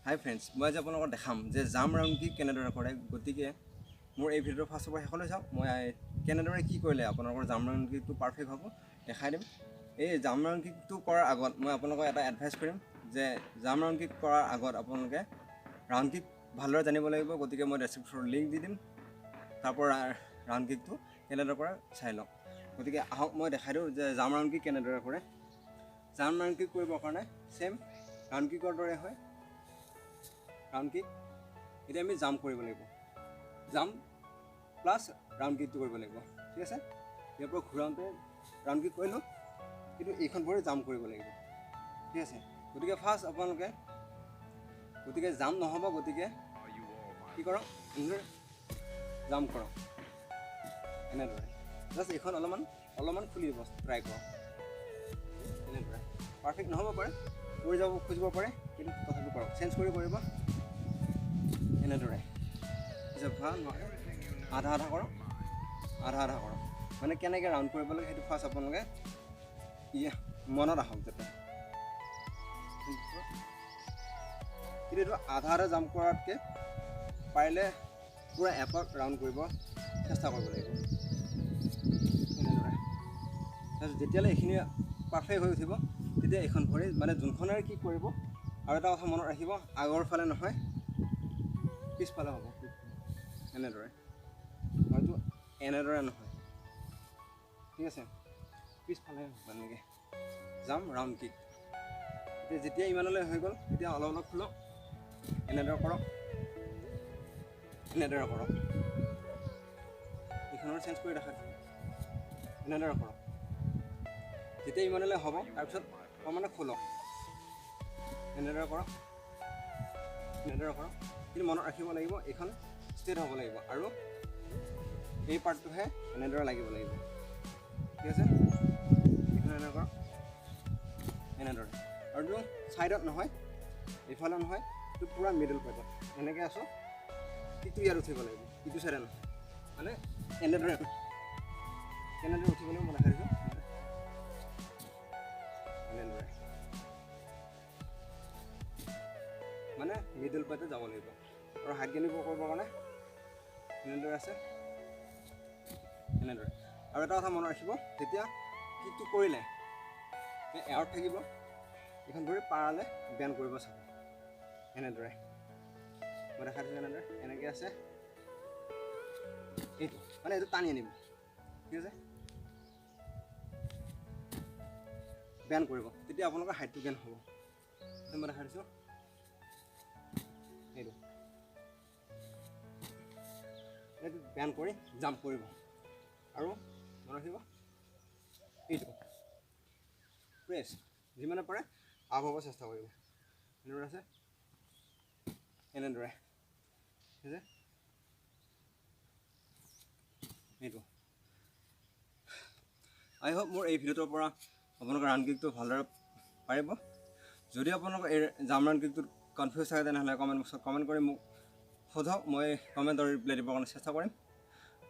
হাই friends, মই আজি আপোনালোকক দেখাম যে জাম ৰাউণ্ড কিক কেনেদৰে কৰে। গতিকে মোৰ এই ভিডিঅ'টো ফাৰ্ষ্টৰ পৰা শেষলৈ চাওক। মই কেনেদৰে কি কৰিলে আপোনালোকৰ জাম ৰাউণ্ড কিকটো পাৰফেক্ট হ'ব দেখাই দিম। এই জাম ৰাউণ্ড কিকটো কৰাৰ আগত মই আপোনালোকক এটা এডভাইচ কৰিম যে জাম ৰাউণ্ড কিক কৰাৰ আগত আপোনালোকে ৰাউণ্ড কিক ভালদৰে জানিব লাগিব। গতিকে মই ডেছক্ৰিপশ্যনত লিংক দি দিম, তাৰপৰা ৰাউণ্ড কিকটো কেনেদৰে কৰে চাই লওক। গতিকে আহক মই দেখাই দিওঁ যে জাম ৰাউণ্ড কিক কেনেদৰে কৰে। জাম ৰাউণ্ড কিক কৰিবৰ কাৰণে ছেম ৰাউণ্ড কিকৰ দৰে হয়। ৰাউণ্ড কিক এতিয়া আমি জাম্প কৰিব লাগিব, জাম্প প্লাছ ৰাউণ্ড কিকটো কৰিব লাগিব। ঠিক আছে, ইয়াৰ পৰা ঘূৰাওঁতে ৰাউণ্ড কিক কৰিলোঁ, কিন্তু এইখন ভৰি জাম্প কৰিব লাগিব। ঠিক আছে, গতিকে ফাৰ্ষ্ট আপোনালোকে জাম্প নহ'ব, গতিকে কি কৰক, এনেদৰে জাম্প কৰক এনেদৰে। জাষ্ট এইখন অলপমান খুলি দিব ট্ৰাই কৰক এনেদৰে। পাৰফেক্ট নহ'ব পাৰে, পৰি যাব খুজিব পাৰে, কিন্তু তথাপি কৰক, চেঞ্জ কৰি কৰিব এনেদৰে। পিছত ভাল নহয়, আধা আধা কৰক, মানে কেনেকৈ ৰাউণ্ড কৰিব লাগে সেইটো ফাৰ্ষ্ট আপোনালোকে মনত আহক যাতে। কিন্তু এইটো আধা জাম্প কৰাতকৈ পাৰিলে পূৰা এপাক ৰাউণ্ড কৰিব চেষ্টা কৰিব লাগিব এনেদৰে। তাৰপিছত যেতিয়ালৈ এইখিনি পাৰফেক্ট হৈ উঠিব, তেতিয়া এইখন ভৰি মানে যোনখনেৰে কি কৰিব। আৰু এটা কথা মনত ৰাখিব, আগৰ ফালে নহয়, পিছফালে হ'ব এনেদৰে, হয়তো এনেদৰে নহয়। ঠিক আছে, পিছফালে হ'ব এনেকৈ জাম্প ৰাউণ্ড কিক। এতিয়া যেতিয়া ইমানলৈ হৈ গ'ল, তেতিয়া অলপ খোলক, এনেদৰে কৰক, এইখনৰ চেঞ্জ কৰি দেখা এনেদৰে কৰক। যেতিয়া ইমানলৈ হ'ব, তাৰপিছত অকণমান খোলক, এনেদৰে কৰক। কিন্তু মনত ৰাখিব লাগিব এইখন ষ্ট্ৰেইট হ'ব লাগিব আৰু এই পাৰ্টটোহে এনেদৰে লাগিব লাগিব। ঠিক আছে, এইখন এনেদৰে কৰক, এনেদৰে। আৰু এইটো ছাইডত নহয়, এইফালে নহয়, এইটো পূৰা মিডল পাৰ্টত এনেকৈ আছোঁ। ইটো ইয়াত উঠিব লাগিব, ইটো ছাইডে নহয়, মানে এনেদৰে উঠিব লাগিব। মই দেখাই দিছোঁ এনেদৰে, মানে মিডল পাৰ্টত যাব লাগিব। আৰু হাত গেনিব কৰিবৰ কাৰণে এনেদৰে আছে এনেদৰে। আৰু এটা কথা মনত ৰাখিব, যেতিয়া কিকটো কৰিলে এয়াৰত থাকিব, এইখন ভৰি পাৰালে বেণ্ড কৰিব চাব এনেদৰে। মই দেখাই দিছোঁ এনেদৰে, এনেকৈ আছে এইটো, মানে এইটো টানি আনিব। ঠিক আছে, বেণ্ড কৰিব, তেতিয়া আপোনালোকৰ হাইটটো গেইন হ'ব। মই দেখাই দিছোঁ এইটো বেণ্ড কৰি জাম্প কৰিব। আৰু মনত ৰাখিব এইটো প্ৰেছ যিমানে পাৰে আপ হ'ব চেষ্টা কৰিব। এনেদৰে আছে এনেদৰে। ঠিক আছে, এইটো আই হোপ মোৰ এই ভিডিঅ'টোৰ পৰা আপোনালোকৰ ৰাউণ্ড কিকটো ভালদৰে পাৰিব। যদি আপোনালোকৰ এই জাম্প ৰাউণ্ড কিকটোত কনফিউজ থাকে, তেনেহ'লে কমেণ্ট বক্সত কমেণ্ট কৰি মোক সোধক, মই কমেণ্টৰ ৰিপ্লাই দিবৰ কাৰণে চেষ্টা কৰিম।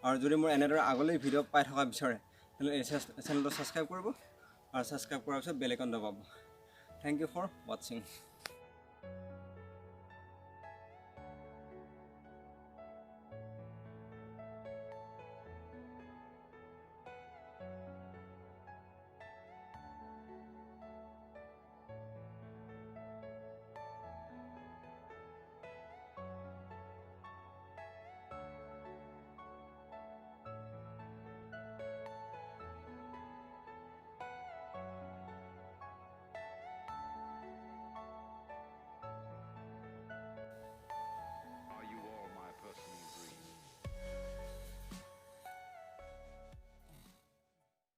আৰু যদি মোৰ এনেদৰে আগলৈ ভিডিঅ' পাই থকা বিচাৰে, তেনেহ'লে এই চেনেলটো ছাবস্ক্ৰাইব কৰিব, আৰু ছাবস্ক্ৰাইব কৰাৰ পিছত বেল আইকন দবাব। Thank you for ৱাটছিং।